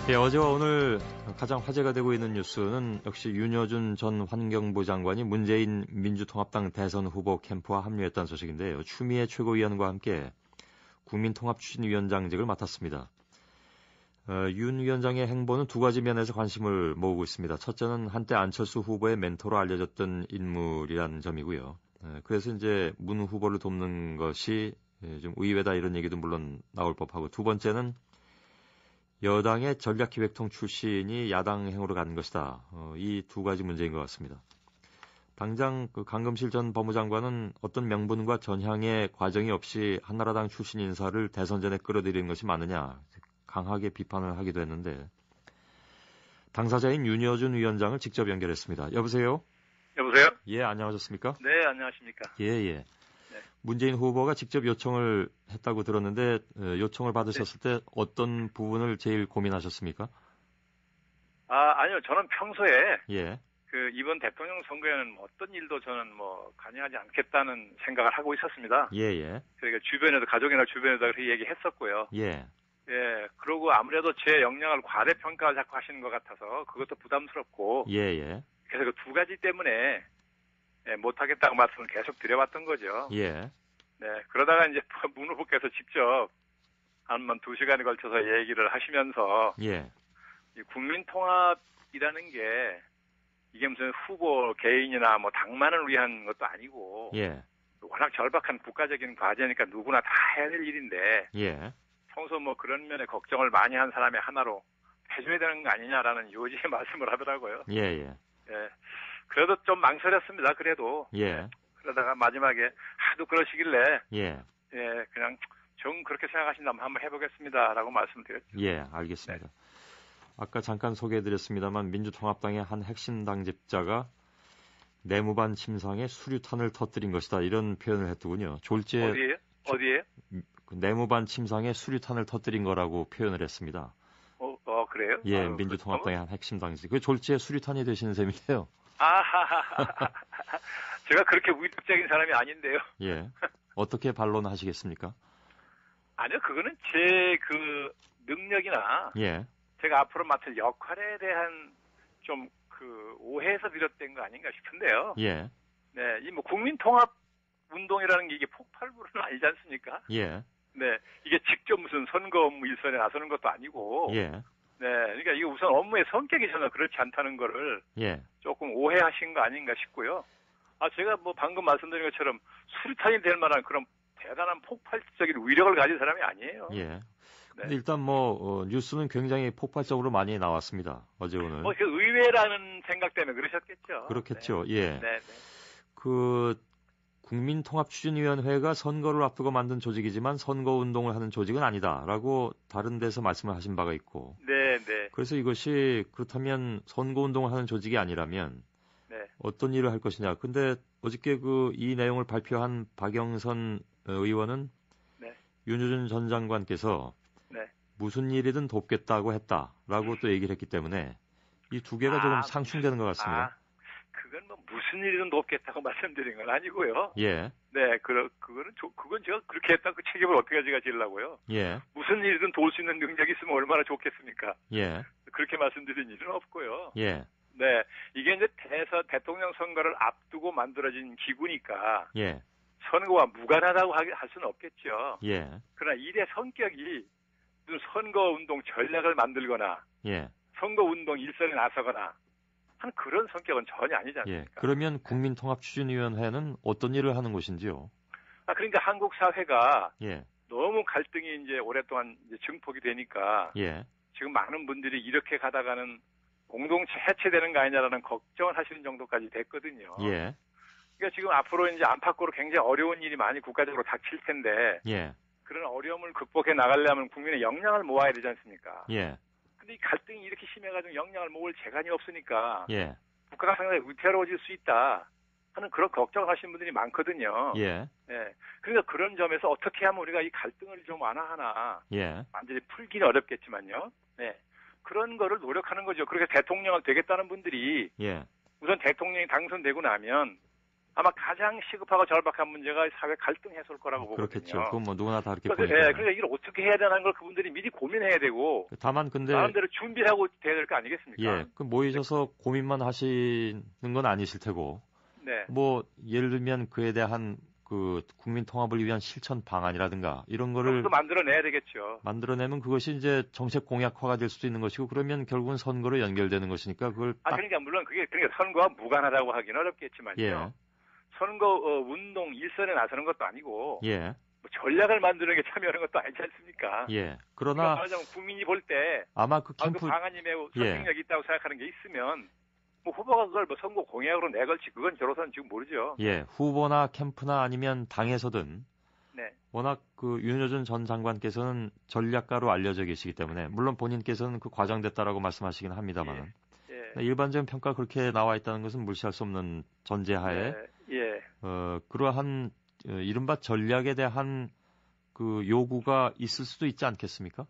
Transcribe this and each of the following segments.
예, 어제와 오늘 가장 화제가 되고 있는 뉴스는 역시 윤여준 전 환경부 장관이 문재인 민주통합당 대선 후보 캠프와 합류했다는 소식인데요. 추미애 최고위원과 함께 국민통합추진위원장직을 맡았습니다. 윤 위원장의 행보는 두 가지 면에서 관심을 모으고 있습니다. 첫째는 한때 안철수 후보의 멘토로 알려졌던 인물이라는 점이고요. 그래서 이제 문 후보를 돕는 것이 좀 의외다 이런 얘기도 물론 나올 법하고, 두 번째는 여당의 전략기획통 출신이 야당 행으로 가는 것이다. 이 두 가지 문제인 것 같습니다. 당장 강금실 전 법무장관은 어떤 명분과 전향의 과정이 없이 한나라당 출신 인사를 대선 전에 끌어들이는 것이 맞느냐 강하게 비판을 하기도 했는데, 당사자인 윤여준 위원장을 직접 연결했습니다. 여보세요? 여보세요? 예, 안녕하셨습니까? 네, 안녕하십니까? 예. 네. 문재인 후보가 직접 요청을 했다고 들었는데, 요청을 받으셨을 때 어떤 부분을 제일 고민하셨습니까? 아니요. 저는 평소에 예. 이번 대통령 선거에는 어떤 일도 저는 관여하지 않겠다는 생각을 하고 있었습니다. 예. 그러니까 주변에도, 가족이나 주변에도 그렇게 얘기했었고요. 예. 예. 그리고 아무래도 제 역량을 과대평가를 자꾸 하시는 것 같아서 그것도 부담스럽고. 예. 그래서 그 두 가지 때문에 못하겠다고 말씀을 계속 드려왔던 거죠. 예. 네. 그러다가 이제 문 후보께서 직접 한 2시간에 걸쳐서 얘기를 하시면서. 예. 이 국민통합이라는 게 이게 무슨 후보 개인이나 당만을 위한 것도 아니고. 예. 워낙 절박한 국가적인 과제니까 누구나 다 해야 될 일인데. 예. 평소 그런 면에 걱정을 많이 한 사람의 하나로 해줘야 되는 거 아니냐라는 요지의 말씀을 하더라고요. 예. 예. 그래도 좀 망설였습니다. 그래도. 예. 그러다가 마지막에 하도 그러시길래. 예. 예. 그냥 좀 그렇게 생각하신다면 한번 해보겠습니다라고 말씀드렸죠. 예, 알겠습니다. 네. 아까 잠깐 소개해드렸습니다만 민주통합당의 한 핵심 당직자가 내무반 침상에 수류탄을 터뜨린 것이다, 이런 표현을 했더군요. 어디에요? 내무반 침상에 수류탄을 터뜨린 거라고 표현을 했습니다. 그래요? 예, 민주통합당의 한 핵심 당직. 그 졸지에 수류탄이 되시는 셈인데요. 제가 그렇게 위력적인 사람이 아닌데요. 예. 어떻게 반론하시겠습니까? 아니요, 그거는 제 능력이나. 예. 제가 앞으로 맡을 역할에 대한 좀 오해에서 비롯된 거 아닌가 싶은데요. 예. 네, 국민통합 운동이라는 게 이게 폭발물은 아니지 않습니까? 예. 네, 이게 직접 무슨 선거 업무 일선에 나서는 것도 아니고. 예. 네, 그러니까 이게 우선 업무의 성격이 전혀 그렇지 않다는 거를. 예. 조금 오해하신 거 아닌가 싶고요. 제가 방금 말씀드린 것처럼 수류탄이 될 만한 그런 대단한 폭발적인 위력을 가진 사람이 아니에요. 예. 네. 일단 뉴스는 굉장히 폭발적으로 많이 나왔습니다. 어제 오늘. 그 의외라는 생각 때문에 그러셨겠죠. 그렇겠죠. 네. 예. 네. 국민통합추진위원회가 선거를 앞두고 만든 조직이지만 선거운동을 하는 조직은 아니다라고 다른 데서 말씀을 하신 바가 있고. 네. 그래서 이것이 그렇다면 선거운동을 하는 조직이 아니라면 네. 어떤 일을 할 것이냐. 근데 어저께 이 내용을 발표한 박영선 의원은 네. 윤여준 전 장관께서 네. 무슨 일이든 돕겠다고 했다라고 또 얘기를 했기 때문에 이 두 개가 조금 상충되는 것 같습니다. 그건 무슨 일이든 돕겠다고 말씀드린 건 아니고요. 예. 네, 그건 제가 그렇게 했다 그 책임을 어떻게 제가 지려고요. 예. 무슨 일이든 도울 수 있는 능력이 있으면 얼마나 좋겠습니까? 예. 그렇게 말씀드린 일은 없고요. 예. 네, 이게 이제 대통령 선거를 앞두고 만들어진 기구니까. 예. 선거와 무관하다고 할 수는 없겠죠. 예. 그러나 일의 성격이 무슨 선거운동 전략을 만들거나. 예. 선거운동 일선에 나서거나 하는 그런 성격은 전혀 아니지 않습니까? 예. 그러면 국민통합추진위원회는 어떤 일을 하는 곳인지요? 그러니까 한국 사회가. 예. 너무 갈등이 이제 오랫동안 증폭이 되니까. 예. 지금 많은 분들이 이렇게 가다가는 공동체 해체되는 거 아니냐라는 걱정을 하시는 정도까지 됐거든요. 예. 그러니까 지금 앞으로 이제 안팎으로 굉장히 어려운 일이 많이 국가적으로 닥칠 텐데. 예. 그런 어려움을 극복해 나가려면 국민의 역량을 모아야 되지 않습니까? 예. 근데 이 갈등이 이렇게 심해가지고 역량을 모을 재간이 없으니까. 예. 국가가 상당히 위태로워질 수 있다 하는 그런 걱정을 하시는 분들이 많거든요. 예. 네. 그러니까 그런 점에서 어떻게 하면 우리가 이 갈등을 좀 완화하나. 예. 완전히 풀기는 어렵겠지만요. 네. 그런 거를 노력하는 거죠. 그렇게 대통령을 되겠다는 분들이. 예. 우선 대통령이 당선되고 나면 아마 가장 시급하고 절박한 문제가 사회 갈등 해소일 거라고 보거든요. 그렇겠죠. 그건 뭐 누구나 다 그렇게 그러니까, 보니까. 그러니까 이걸 어떻게 해야 되는 걸 그분들이 미리 고민해야 되고 다만 근데 마음대로 준비를 하고 돼야 될 거 아니겠습니까? 예, 그 모이셔서 고민만 하시는 건 아니실 테고. 네. 뭐 예를 들면 그에 대한 그 국민 통합을 위한 실천 방안이라든가 이런 거를 또 만들어내야 되겠죠. 만들어내면 그것이 이제 정책 공약화가 될 수도 있는 것이고 그러면 결국은 선거로 연결되는 것이니까 그걸 딱 그러니까 물론 그게 그러니까 선거와 무관하다고 하기는 어렵겠지만요. 예. 선거 운동 일선에 나서는 것도 아니고 예. 뭐 전략을 만드는 게 참여하는 것도 아니지 않습니까? 예. 그러니까 그러나 말하자면 국민이 볼 때 아마 그 그 캠프 방안이 매우 예. 설득력이 있다고 생각하는 게 있으면 뭐 후보가 그걸 뭐 선거 공약으로 내걸지 그건 저로서는 지금 모르죠. 예, 후보나 캠프나 아니면 당에서든 네. 워낙 그 윤여준 전 장관께서는 전략가로 알려져 계시기 때문에 물론 본인께서는 그 과장됐다라고 말씀하시긴 합니다만 예. 일반적인 평가 그렇게 나와 있다는 것은 무시할 수 없는 전제하에 예. 그러한 이른바 전략에 대한 그 요구가 있을 수도 있지 않겠습니까?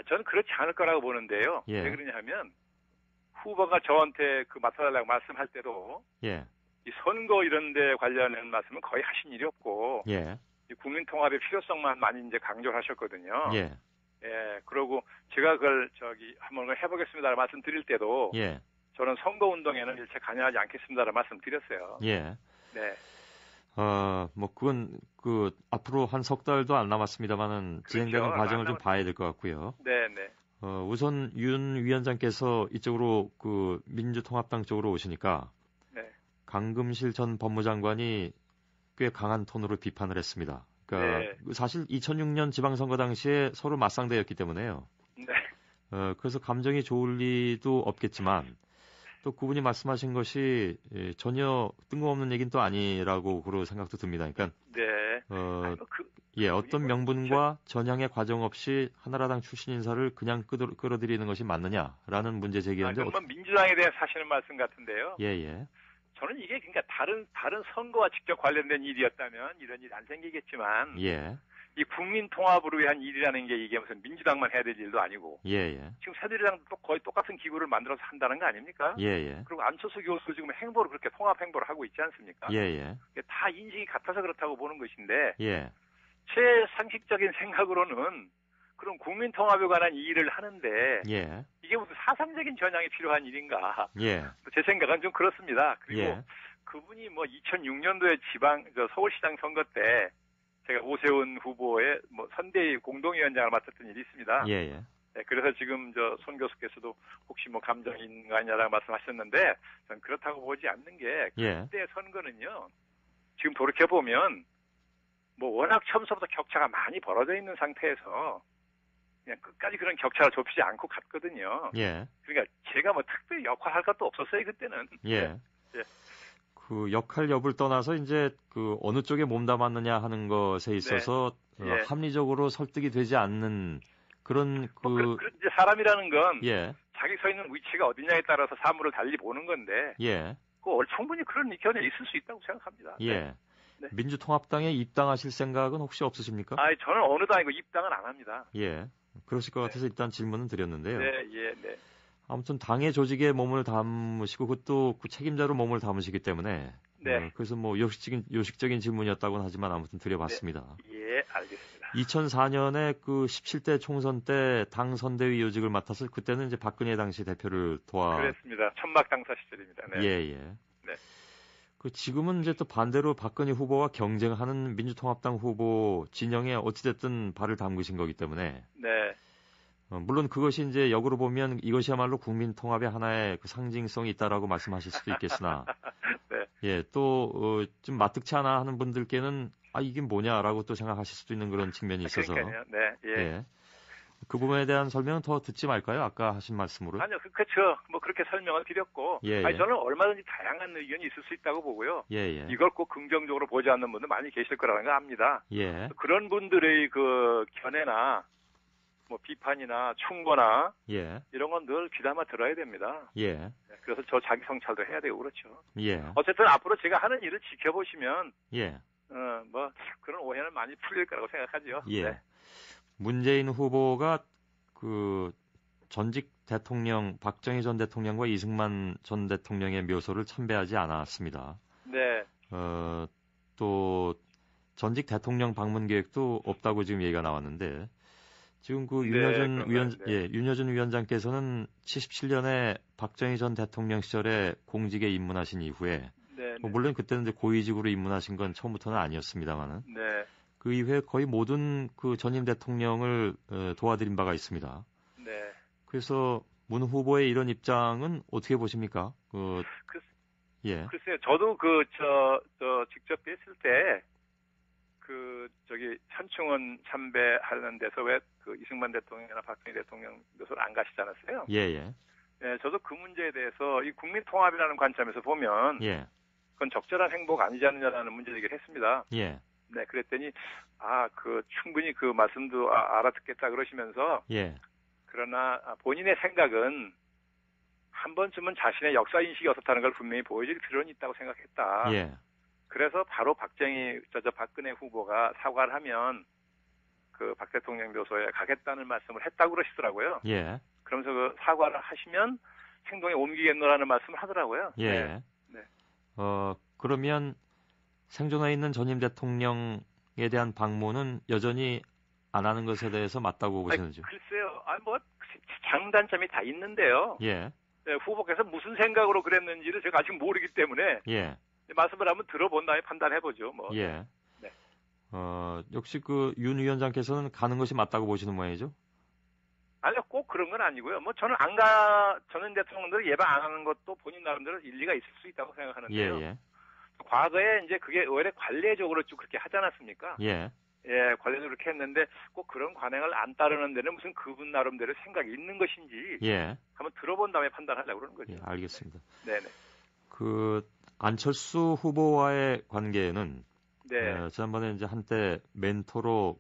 저는 그렇지 않을 거라고 보는데요. 예. 왜 그러냐면 후보가 저한테 그 맡아달라고 말씀할 때도 예. 이 선거 이런 데 관련된 말씀은 거의 하신 일이 없고 예. 이 국민 통합의 필요성만 많이 이제 강조를 하셨거든요. 예. 예. 그러고 제가 그걸 한번 해보겠습니다라고 말씀드릴 때도 예. 저는 선거 운동에는 일체 관여하지 않겠습니다라고 말씀드렸어요. 예. 네. 뭐 그건 그 앞으로 한 석 달도 안 남았습니다만은 진행되는 그렇죠. 과정을 좀 봐야 될 것 같고요. 네, 네. 우선 윤 위원장께서 이쪽으로 그 민주통합당 쪽으로 오시니까 네. 강금실 전 법무장관이 꽤 강한 톤으로 비판을 했습니다. 그러니까 네. 사실 2006년 지방선거 당시에 서로 맞상대였기 때문에요. 네. 그래서 감정이 좋을 리도 없겠지만 또 그분이 말씀하신 것이 전혀 뜬금없는 얘기는 또 아니라고 그런 생각도 듭니다. 그러니까 네. 어떤 명분과 전향의 과정 없이 한나라당 출신 인사를 그냥 끌어들이는 것이 맞느냐라는 문제 제기였는데 민주당에 대해 하시는 말씀 같은데요. 예. 저는 이게 그러니까 다른 선거와 직접 관련된 일이었다면 이런 일이 안 생기겠지만 예. 이 국민 통합을 위한 일이라는 게 이게 무슨 민주당만 해야 될 일도 아니고 예. 지금 새누리당도 거의 똑같은 기구를 만들어서 한다는 거 아닙니까? 예. 그리고 안철수 교수 지금 행보를 그렇게 통합 행보를 하고 있지 않습니까? 예. 다 인식이 같아서 그렇다고 보는 것인데 예. 제 상식적인 생각으로는 그런 국민 통합에 관한 일을 하는데 예. 이게 무슨 사상적인 전향이 필요한 일인가? 예. 제 생각은 좀 그렇습니다. 그리고 예. 그분이 뭐 2006년도에 서울시장 선거 때 제가 오세훈 후보의 선대위 공동위원장을 맡았던 일이 있습니다. 예. 네, 그래서 지금 손 교수께서도 혹시 감정이 있는 거 아니냐라고 말씀하셨는데 저는 그렇다고 보지 않는 게 그때 선거는요. 지금 돌이켜 보면 워낙 처음부터 격차가 많이 벌어져 있는 상태에서 그냥 끝까지 그런 격차를 좁히지 않고 갔거든요. 예. 그러니까 제가 특별히 역할할 것도 없었어요 그때는. 예. 예. 그 역할 여부를 떠나서 이제 그 어느 쪽에 몸담았느냐 하는 것에 있어서 예. 합리적으로 설득이 되지 않는 그런 이제 사람이라는 건 예. 자기 서 있는 위치가 어디냐에 따라서 사물을 달리 보는 건데 예. 충분히 그런 의견이 있을 수 있다고 생각합니다. 예. 네. 민주통합당에 입당하실 생각은 혹시 없으십니까? 저는 어느 당이고 입당은 안 합니다. 예. 그러실 것 같아서 일단 질문은 드렸는데요. 네. 아무튼 당의 조직에 몸을 담으시고 그것도 그 책임자로 몸을 담으시기 때문에 네. 그래서 요식적인 질문이었다고는 하지만 아무튼 드려봤습니다. 네. 예, 알겠습니다. 2004년에 그 17대 총선 때 당 선대위 요직을 맡아서 그때는 이제 박근혜 당시 대표를 그랬습니다. 천막 당사 시절입니다. 네. 예. 네. 그 지금은 이제 또 반대로 박근혜 후보와 경쟁하는 민주통합당 후보 진영에 어찌됐든 발을 담그신 거기 때문에 네. 물론 그것이 이제 역으로 보면 이것이야말로 국민 통합의 하나의 그 상징성이 있다라고 말씀하실 수도 있겠으나 네. 예, 또 좀 마뜩치 않아 하는 분들께는 이게 뭐냐라고 또 생각하실 수도 있는 그런 측면이 있어서 그러니까요. 네. 예. 그 부분에 대한 설명은 더 듣지 말까요? 아까 하신 말씀으로. 아니요. 그렇죠. 그렇게 설명을 드렸고 예. 저는 얼마든지 다양한 의견이 있을 수 있다고 보고요. 예. 이걸 꼭 긍정적으로 보지 않는 분들 많이 계실 거라는 거 압니다. 예. 그런 분들의 그 견해나 비판이나 충고나 예. 이런 건 늘 귀담아 들어야 됩니다. 예. 그래서 저 자기 성찰도 해야 되고 그렇죠. 예. 어쨌든 앞으로 제가 하는 일을 지켜보시면 예. 그런 오해는 많이 풀릴 거라고 생각하죠. 예. 네. 문재인 후보가 그 전직 대통령 박정희 전 대통령과 이승만 전 대통령의 묘소를 참배하지 않았습니다. 네. 또 전직 대통령 방문 계획도 없다고 지금 얘기가 나왔는데 지금 그 윤여준 위원장께서는 77년에 박정희 전 대통령 시절에 공직에 입문하신 이후에 뭐 물론 그때는 이제 고위직으로 입문하신 건 처음부터는 아니었습니다만은 그 이후에 거의 모든 그 전임 대통령을 도와드린 바가 있습니다. 네. 그래서 문 후보의 이런 입장은 어떻게 보십니까? 글쎄요, 저도 직접 뵀을 때, 현충원 참배하는 데서 왜 이승만 대통령이나 박정희 대통령 묘소를 안 가시지 않았어요? 예. 네, 저도 그 문제에 대해서 이 국민 통합이라는 관점에서 보면, 그건 적절한 행보가 아니지 않느냐라는 문제 제기를 했습니다. 예. 네, 그랬더니, 충분히 그 말씀도 알아듣겠다 그러시면서, 그러나 본인의 생각은 한 번쯤은 자신의 역사 인식이 어떻다는 걸 분명히 보여줄 필요는 있다고 생각했다. 그래서 바로 박정희, 박근혜 후보가 사과를 하면 그 박 대통령 묘소에 가겠다는 말씀을 했다고 그러시더라고요. 그러면서 그 사과를 하시면 행동에 옮기겠노라는 말씀을 하더라고요. 네. 그러면 생존해 있는 전임 대통령에 대한 방문은 여전히 안 하는 것에 대해서 맞다고 보시는지요? 글쎄요. 장단점이 다 있는데요. 후보께서 무슨 생각으로 그랬는지를 제가 아직 모르기 때문에 말씀을 한번 들어본 다음에 판단해보죠. 역시 그 윤 위원장께서는 가는 것이 맞다고 보시는 모양이죠? 아니요, 꼭 그런 건 아니고요. 저는 전임 대통령들 예방 안 하는 것도 본인 나름대로 일리가 있을 수 있다고 생각하는데요. 과거에 이제 그게 의외로 관례적으로 쭉 그렇게 하지 않았습니까? 관례적으로 그렇게 했는데 꼭 그런 관행을 안 따르는 데는 무슨 그분 나름대로 생각이 있는 것인지 한번 들어본 다음에 판단하려고 그러는 거죠. 알겠습니다. 네네. 그 안철수 후보와의 관계는 지난번에 이제 한때 멘토로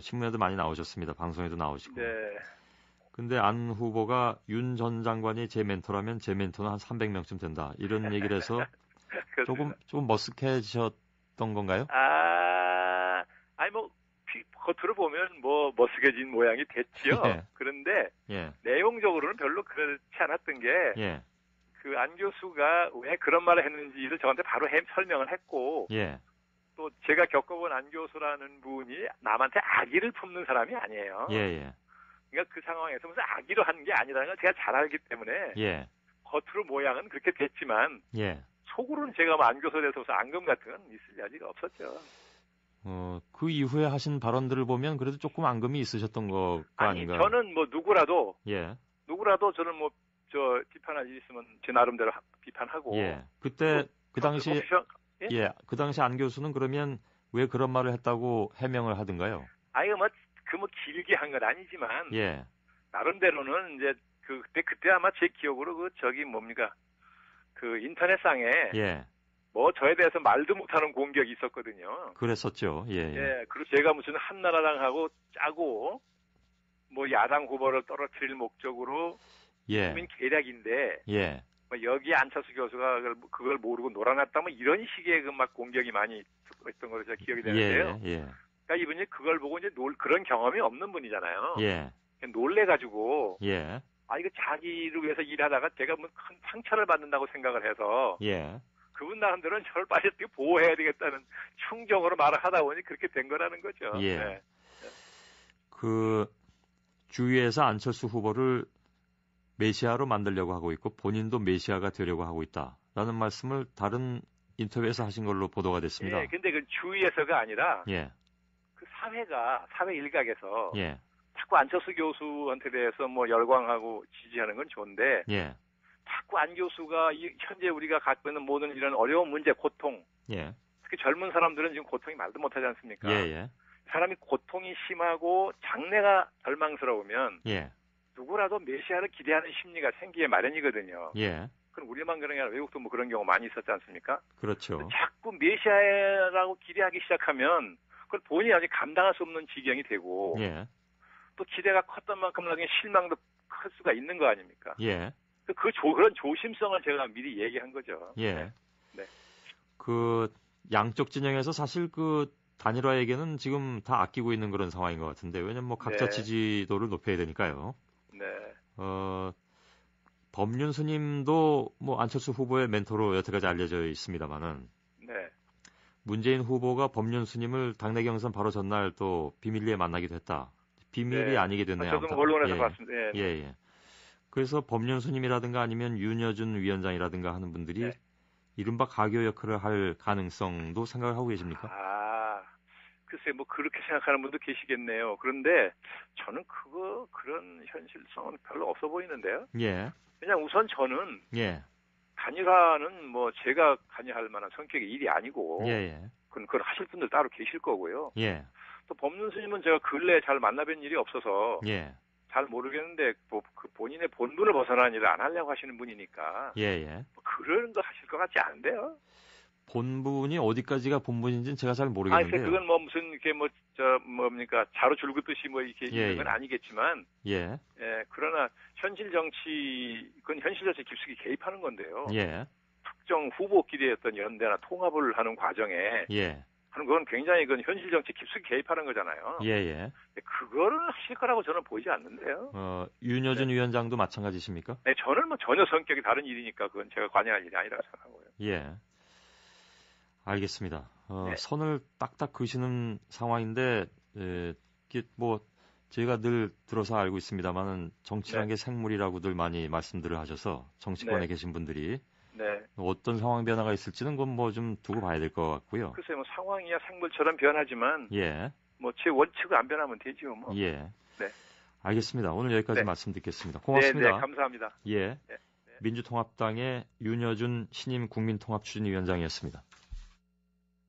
신문에도 많이 나오셨습니다. 방송에도 나오시고. 근데 안 후보가 윤 전 장관이 제 멘토라면 제 멘토는 한 300명쯤 된다. 이런 얘기를 해서 조금 머쓱해지셨던 건가요? 겉으로 보면 머쓱해진 모양이 됐지요. 그런데 내용적으로는 별로 그렇지 않았던 게 그 안 교수가 왜 그런 말을 했는지를 저한테 바로 설명을 했고 또 제가 겪어본 안 교수라는 분이 남한테 악의를 품는 사람이 아니에요. 그러니까 그 상황에서 무슨 악의로 하는 게 아니라는 걸 제가 잘 알기 때문에 겉으로 모양은 그렇게 됐지만 속으로는 제가 안 교수에 대해서 무슨 앙금 같은 건 있을 여지가 없었죠. 그 이후에 하신 발언들을 보면 그래도 조금 앙금이 있으셨던 거 아닌가? 저는 누구라도 저는 비판할 일 있으면 제 나름대로 비판하고. 그때 그 당시 그 당시 안 교수는 그러면 왜 그런 말을 했다고 해명을 하던가요? 길게 한 건 아니지만 나름대로는 이제 그때 아마 제 기억으로 그 인터넷상에 저에 대해서 말도 못하는 공격이 있었거든요. 그랬었죠. 그리고 제가 무슨 한나라당하고 짜고 야당 후보를 떨어뜨릴 목적으로 국민 계략인데 여기 안철수 교수가 그걸 모르고 놀아놨다 이런 식의 공격이 많이 있었던 걸로 제가 기억이 되는데요. 그러니까 이분이 그걸 보고 이제 그런 경험이 없는 분이잖아요. 놀래가지고 이거 자기를 위해서 일하다가 제가 큰 상처를 받는다고 생각을 해서 그분 나름대로는 저를 빨리 어떻게 보호해야 되겠다는 충정으로 말을 하다 보니 그렇게 된 거라는 거죠. 그 주위에서 안철수 후보를 메시아로 만들려고 하고 있고 본인도 메시아가 되려고 하고 있다라는 말씀을 다른 인터뷰에서 하신 걸로 보도가 됐습니다. 근데 그 주위에서가 아니라 그 사회 일각에서 자꾸 안철수 교수한테 대해서 열광하고 지지하는 건 좋은데 자꾸 안 교수가 현재 우리가 갖고 있는 모든 이런 어려운 문제, 고통 특히 젊은 사람들은 지금 고통이 말도 못하지 않습니까? 사람이 고통이 심하고 장래가 절망스러우면 누구라도 메시아를 기대하는 심리가 생기게 마련이거든요. 그럼 우리만 그런 게 아니라 외국도 그런 경우 많이 있었지 않습니까? 그렇죠. 자꾸 메시아라고 기대하기 시작하면 그걸 본인이 아직 감당할 수 없는 지경이 되고 또 기대가 컸던 만큼 나중에 실망도 클 수가 있는 거 아닙니까? 그런 조심성을 제가 미리 얘기한 거죠. 그 양쪽 진영에서 사실 그 단일화에게는 지금 다 아끼고 있는 그런 상황인 것 같은데 왜냐면 각자 지지도를 높여야 되니까요. 법륜 스님도 안철수 후보의 멘토로 여태까지 알려져 있습니다만은 문재인 후보가 법륜 스님을 당내 경선 바로 전날 또 비밀리에 만나기도 했다. 비밀이 아니게 됐네요. 저도 언론에서 봤습니다. 예. 그래서 법륜 스님이라든가 아니면 윤여준 위원장이라든가 하는 분들이 이른바 가교 역할을 할 가능성도 생각을 하고 계십니까? 글쎄 뭐 그렇게 생각하는 분도 계시겠네요. 그런데 저는 그런 현실성은 별로 없어 보이는데요. 그냥 우선 저는 간여가는 뭐 제가 간여할 만한 성격의 일이 아니고 그걸 하실 분들 따로 계실 거고요. 또 법륜 스님은 제가 근래에 잘 만나뵌 일이 없어서 잘 모르겠는데 뭐 그 본인의 본분을 벗어난 일을 안 하려고 하시는 분이니까 뭐 그런 거 하실 것 같지 않은데요. 본분이 어디까지가 본분인지는 제가 잘 모르겠는데요. 그건 뭐 무슨 이렇게 뭡니까 자로 줄긋듯이 뭐 이렇게 있는 건 아니겠지만 그러나 현실 정치 그건 현실 정치 깊숙이 개입하는 건데요. 특정 후보끼리의 어떤 연대나 통합을 하는 과정에 하는 건 굉장히 그건 현실 정치 깊숙이 개입하는 거잖아요. 그거를 하실 거라고 저는 보이지 않는데요. 윤여준 위원장도 마찬가지십니까? 네, 저는 뭐 전혀 성격이 다른 일이니까 그건 제가 관여할 일이 아니라고 생각하고요. 알겠습니다. 선을 딱딱 그시는 상황인데 이게 뭐 저희가 늘 들어서 알고 있습니다만은 정치라는 게 생물이라고들 많이 말씀들을 하셔서 정치권에 계신 분들이 어떤 상황 변화가 있을지는 그건 뭐 좀 두고 봐야 될 것 같고요. 글쎄 뭐 상황이야 생물처럼 변하지만 뭐 제 원칙을 안 변하면 되죠 뭐. 알겠습니다. 오늘 여기까지 말씀 듣겠습니다. 고맙습니다. 감사합니다. 민주통합당의 윤여준 신임 국민통합추진위원장이었습니다.